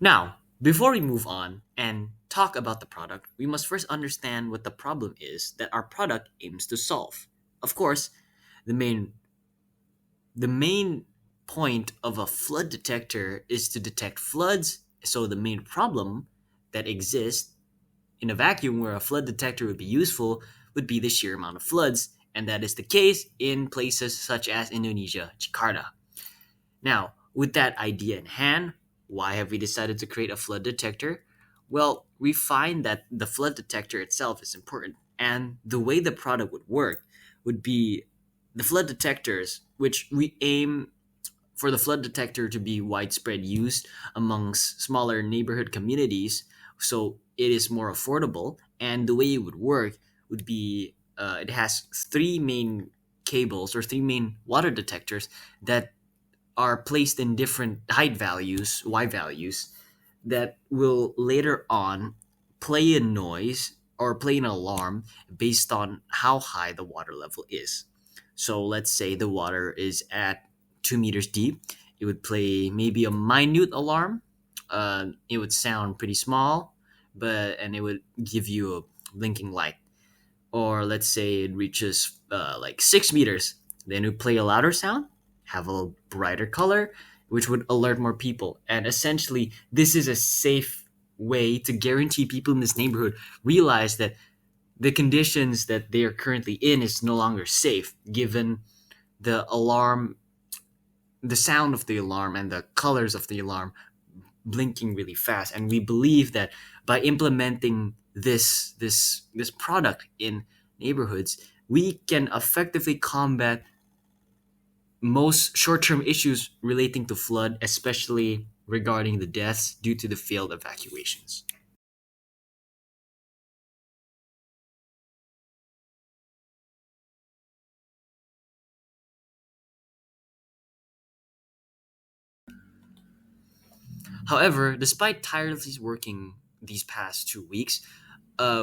Now, before we move on and talk about the product, we must first understand what the problem is that our product aims to solve. Of course, the main the main point of a flood detector is to detect floods. So the main problem that exists in a vacuum where a flood detector would be useful would be the sheer amount of floods, and that is the case in places such as Indonesia, Jakarta. Now, with that idea in hand, why have we decided to create a flood detector? Well, we find that the flood detector itself is important, and the way the product would work would be the flood detectors, which we aim for the flood detector to be widespread use amongst smaller neighborhood communities so it is more affordable. And the way it would work would be it has three main cables or three main water detectors that are placed in different height values, Y values, that will later on play a noise or play an alarm based on how high the water level is. So let's say the water is at 2 meters deep. It would play maybe a minute alarm. It would sound pretty small, but and it would give you a blinking light. Or let's say it reaches like 6 meters, then it would play a louder sound, have a brighter color, which would alert more people. And essentially, this is a safe way to guarantee people in this neighborhood realize that the conditions that they are currently in is no longer safe, given the alarm, the sound of the alarm, and the colors of the alarm blinking really fast. And we believe that by implementing this product in neighborhoods, we can effectively combat most short-term issues relating to flood, especially regarding the deaths due to the failed evacuations. However, despite tirelessly working these past 2 weeks,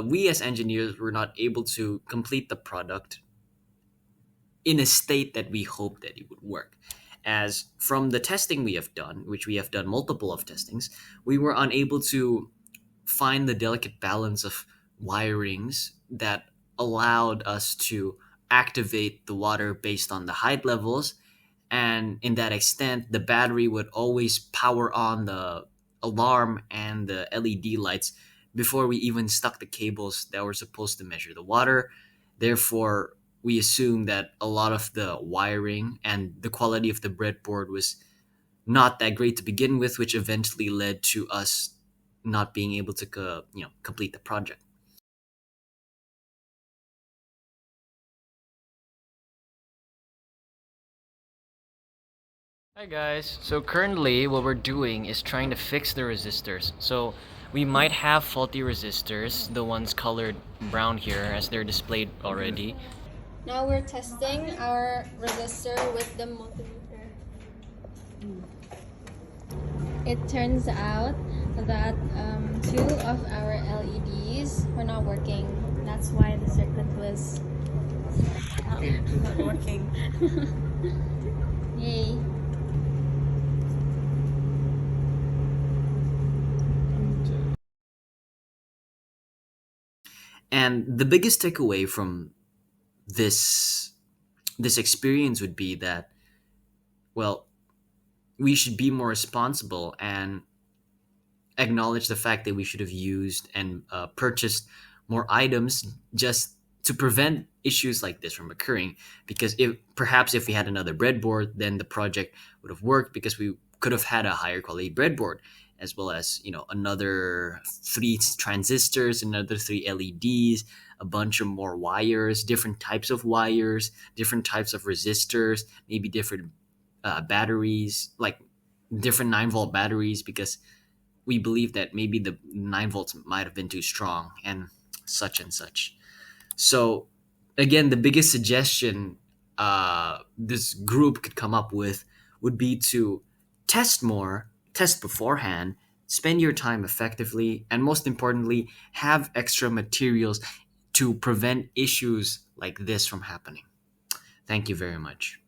we as engineers were not able to complete the product in a state that we hoped that it would work. As from the testing we have done, which we have done multiple of testings, we were unable to find the delicate balance of wirings that allowed us to activate the water based on the height levels. And in that extent, the battery would always power on the alarm and the LED lights before we even stuck the cables that were supposed to measure the water. Therefore, we assumed that a lot of the wiring and the quality of the breadboard was not that great to begin with, which eventually led to us not being able to complete the project. Hi guys. So currently what we're doing is trying to fix the resistors. So we might have faulty resistors, the ones colored brown here as they're displayed already. Now we're testing our resistor with the multimeter. It turns out that two of our LEDs were not working. That's why the circuit was not working. Yay. And the biggest takeaway from this this experience would be that, well, we should be more responsible and acknowledge the fact that we should have used and purchased more items just to prevent issues like this from occurring. Because if perhaps if we had another breadboard, then the project would have worked because we could have had a higher quality breadboard, as well as another three transistors, another three LEDs, a bunch of more wires, different types of wires, different types of resistors, maybe different batteries, like different 9-volt batteries, because we believe that maybe the 9 volts might have been too strong and such and such. So, again, the biggest suggestion this group could come up with would be to test more, test beforehand, spend your time effectively, and most importantly, have extra materials to prevent issues like this from happening. Thank you very much.